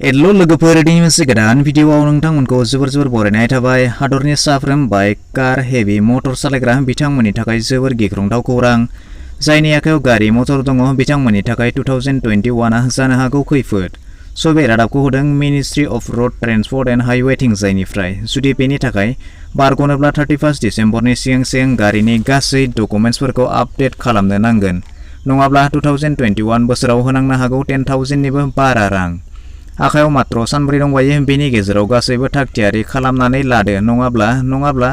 Hello लोगोफोरनि मोनसे गोदान भिडिअआव नोंथांमोनखौ जोबोर बरायनाय थाबाय। हादरनि साफ्रोम बाइक, कार, हेभि मटर सालायग्रा बिथांमोननि थाखाय जोबोर गिख्रंथाव खौरां। जायनि आखायाव गारि मटर दङ बिथांमोननि थाखाय 2021आ जानो हागौ खैफोद। बे रादाबखौ होदों Ministry of Road ट्रेन्सपोर्ट and Highway थिंजायनिफ्राय। जुदि बेनि थाखाय बारग'नोब्ला 31 दिसेम्बरनि सिगां गारिनि गासै डकुमेन्ट्सफोरखौ आपडेट खालामनो नांगोन। नङाब्ला 2021 बोसोराव होनांनो हागौ 10,000 निबो बारा रां। आखायाव मात्र सानब्रै दंबायो, बेनि गेजेराव गासैबो थागथियारि खालामनानै लादो नङाब्ला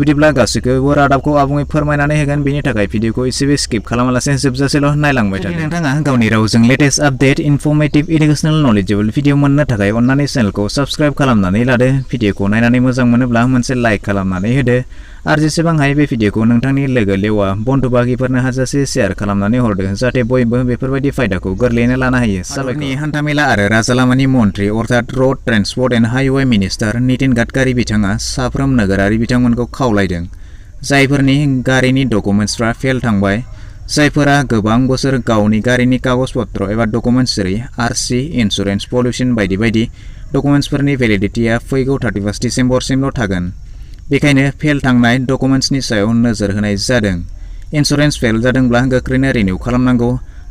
बिदिब्ला गासैखौबो रादाबखौ आबुङै फोरमायनानै होगोन। बेनि थाखाय भिडिअखौ एसेबो स्किप खालामालासे जोबजासेल' नायलांबाय थादो। नोंथाङा गावनि रावजों latest update, informative, educational, knowledgeable video मोननो थाखाय अन्नानै चेनेलखौ साबस्क्राइब खालामनानै लादो। भिडिअखौ नायनानै मोजां मोनोब्ला मोनसे लाइक खालामनानै होदो आरो जेसेबां हायो बे भिडिअखौ नोंथांनि लोगो लेवा बन्धु बागिफोरनो हाजासे शेयार खालामनानै हरदो, जाहाथे बयबो बेफोरबायदि फायदाखौ गोरलैयैनो लानो हायो। साबायखर। हान्थामेला आरो राजालामानि मन्थ्रि अर्थात road ट्रेन्सपोर्ट and highway minister Nitin Gadkari बिथाङा साफ्रोम नोगोरारि बिथांमोनखौ खावलायदों जायफोरनि गारिनि डकुमेन्ट्सफ्रा फेल थांबाय, जायफोरा गोबां बोसोर गावनि गारिनि कागज पत्र एबा डकुमेन्ट्स जेरै आरसि, इन्सुरेन्स, पलिउसन बायदि डकुमेन्ट्सफोरनि भेलिडिटिया फैगौ 31 दिसेम्बरसिमल' थागोन। बेखायनो फेल थांनाय डकुमेन्ट्सनि सायाव नोजोर होनाय जादों। इन्सुरेन्स फेल जादोंब्ला गोख्रैनो रिनिउ खालामनांगौ,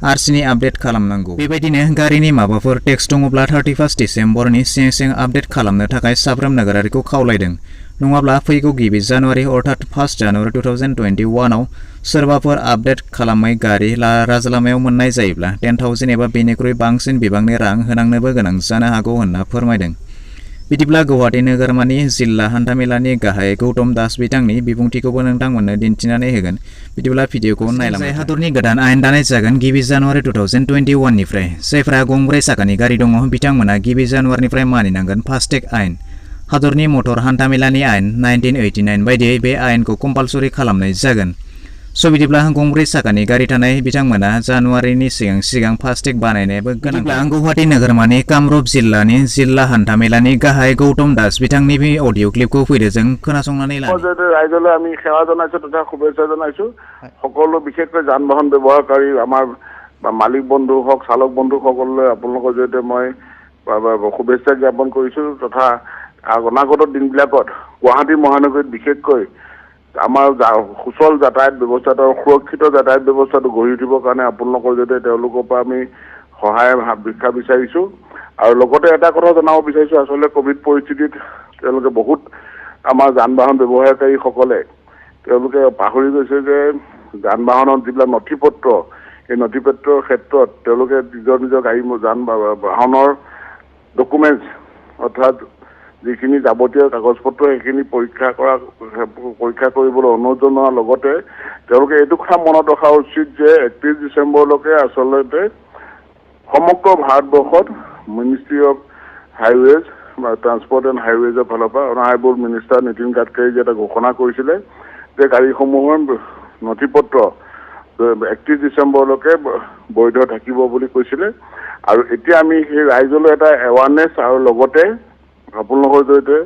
आरसिनि आपडेट खालामनांगौ। बेबायदिनो गारिनि माबाफोर टेक्स दङब्ला 31 दिसेम्बरनि सिगां आपडेट खालामनो थाखाय साफ्रोम नोगोरारिखौ खावलायदों। नङाब्ला फैगौ गिबि जानुवारि अर्थात 1 जानुवारि 2021 आव सोरबाफोर आपडेट खालामै गारि राजालामायाव मोननाय जायोब्ला 10,000 एबा बेनिख्रुइ बांसिन बिबांनि रां होनांनोबो गोनां जानो हागौ होनना फोरमायदों। बिदिब्ला गुवाहाटी नोगोरमानि जिल्ला हान्थामेलानि गाहाय गौतम दास बिथांनि बिबुंथिखौबो नोंथांमोननो दिन्थिनानै होगोन। बिदिब्ला भिडिअखौ नायलांबाय। हादरनि गोदान आयेन दानाय जागोन गिबि जानुवारि 2021 निफ्राय। जायफ्रा गंब्रै साखानि गारि दङ बिथांमोना गिबि जानुवारिनिफ्राय मानिनांगोन फास्टेग आयेन। हादरनि मटर हान्थामेलानि आयेन 1989 बायदियै बे आयेनखौ कम्पालसरि खालामनाय जागोन। बिदिब्ला गंब्रै साखानि गारि थानाय बिथांमोना जानुवारिनि सिगां फास्टेग बानायनायाबो गोनां। गुवाहाटी नोगोरमानि कामरुप जिल्लानि जिल्ला हान्थामेलानि गाहाय गौतम दास बिथांनि बे अडिअ क्लिपखौ फैदो जों खोनासंनानै ৰাইজলৈ আমি সেৱা জনাইছো তথা শুভেচ্ছা জনাইছো। সকলো বিশেষকৈ যান বাহন ব্যৱহাৰকাৰী আমাৰ মালিক বন্ধু হওক, চালক বন্ধু সকললৈ আপোনালোকৰ জৰিয়তে মই শুভেচ্ছা জ্ঞাপন কৰিছো। তথা অনাগত দিনবিলাকত গুৱাহাটী মহানগৰীত বিশেষকৈ আমাৰ সুচল যাতায়াত ব্যৱস্থাটো আৰু সুৰক্ষিত যাতায়াত ব্যৱস্থাটো গঢ়ি উঠিবৰ কাৰণে আপোনালোকৰ জৰিয়তে তেওঁলোকৰ পৰা আমি সহায় ভিক্ষা বিচাৰিছো। আৰু লগতে এটা কথা জনাব বিচাৰিছো, আচলতে কোভিড পৰিস্থিতিত তেওঁলোকে বহুত আমাৰ যান বাহন ব্যৱহাৰকাৰীসকলে তেওঁলোকে পাহৰি গৈছে যে যান বাহনৰ যিবিলাক নথি পত্ৰ, এই নথি পত্ৰৰ ক্ষেত্ৰত তেওঁলোকে নিজৰ গাড়ী যান বাহনৰ ডকুমেণ্টছ অৰ্থাৎ যিখিনি যাৱতীয় কাগজ পত্ৰ সেইখিনি পৰীক্ষা কৰিবলৈ অনুৰোধ জনোৱাৰ লগতে তেওঁলোকে এইটো কথা মনত ৰখা উচিত যে 31 ডিচেম্বৰলৈকে আচলতে সমগ্ৰ ভাৰতবৰ্ষত মিনিষ্ট্ৰি অফ হাইৱেজ বা ট্ৰান্সপৰ্ট এণ্ড হাইৱেজৰ ফালৰ পৰা অনাৰেবল মিনিষ্টাৰ নীতিন গাডকাৰী যে এটা ঘোষণা কৰিছিলে যে গাড়ীসমূহৰ নথি পত্ৰ 31 ডিচেম্বৰলৈকে বৈধ থাকিব বুলি কৈছিলে। আৰু এতিয়া আমি সেই ৰাইজলৈ এটা এৱাৰনেছ আৰু লগতে আপোনালোকৰ জৰিয়তে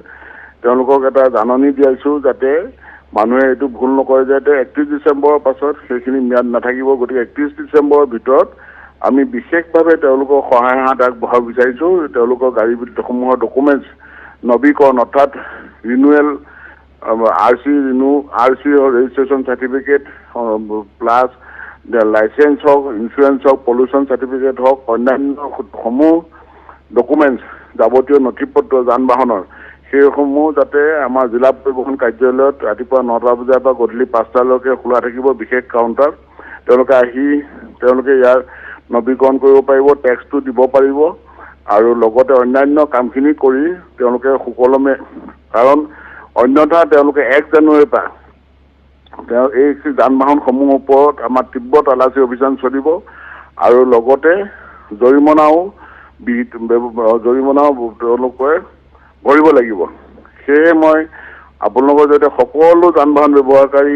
তেওঁলোকক এটা জাননী দিয়াইছো যাতে মানুহে এইটো ভুল নকৰে যে 31 ডিচেম্বৰৰ পাছত সেইখিনি ম্যাদ নাথাকিব। গতিকে 31 ডিচেম্বৰৰ ভিতৰত আমি বিশেষভাৱে তেওঁলোকৰ সহায় হাত আগবঢ়াব বিচাৰিছো। তেওঁলোকৰ গাড়ীসমূহৰ ডকুমেণ্টছ নৱীকৰণ অৰ্থাৎ renewal, RC registration certificate plus licence হওক, ইঞ্চুৰেঞ্চ হওক, পলিউশ্যন চাৰ্টিফিকেট হওক, অন্যান্য সমূহ ডকুমেণ্টছ যাৱতীয় নথি পত্ৰ যান বাহনৰ সেইসমূহ যাতে আমাৰ জিলা পৰিবহণ কাৰ্যালয়ত ৰাতিপুৱা 9টা বজাৰ পৰা গধূলি 5টালৈকে খোলা থাকিব বিশেষ কাউণ্টাৰ। তেওঁলোকে ইয়াৰ নৱীকৰণ কৰিব পাৰিব, টেক্সটো দিব পাৰিব আৰু লগতে অন্যান্য কামখিনি কৰি তেওঁলোকে সুকলমে, কাৰণ অন্যথা তেওঁলোকে 1 জানুৱাৰীৰ পৰা এই যান বাহনসমূহৰ ওপৰত আমাৰ তীব্ৰ তালাচী অভিযান চলিব আৰু লগতে জৰিমনাও তেওঁলোকে ভৰিব লাগিব। সেয়ে মই আপোনালোকৰ জৰিয়তে সকলো যান বাহন ব্যৱহাৰকাৰী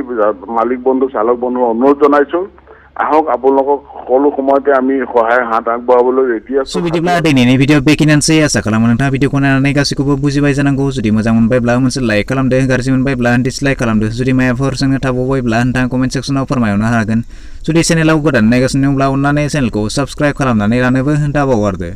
মালিক বন্ধু, চালক বন্ধু অনুৰোধ জনাইছো, আহক আপোনালোকক সকলো সময়তে আমি সহায় হাত আগবঢ়াবলৈ ৰেডি আছো। बिदिब्ला दिनैनि भिडिअ बेखिनियानोसै। आसा खालामो नोंथाङा भिडिअखौ नायनानै गासैखौबो बुजिबाय जानांगौ। जुदि मोजां मोनबायब्ला मोनसे लाइक खालामदो, गाज्रि मोनबायब्ला डिसलाइक खालामदो। जुदि माबाफोर सोंनो थाबावबायब्ला नोंथाङा कमेन्ट सेक्सनाव फोरमायहरनो हागोन। जुदि चेनेलाव गोदान नायगासिनो दंब्ला अन्नानै चेनेलखौ साबस्क्राइब खालामनानै लानोबो दाबावगारदो।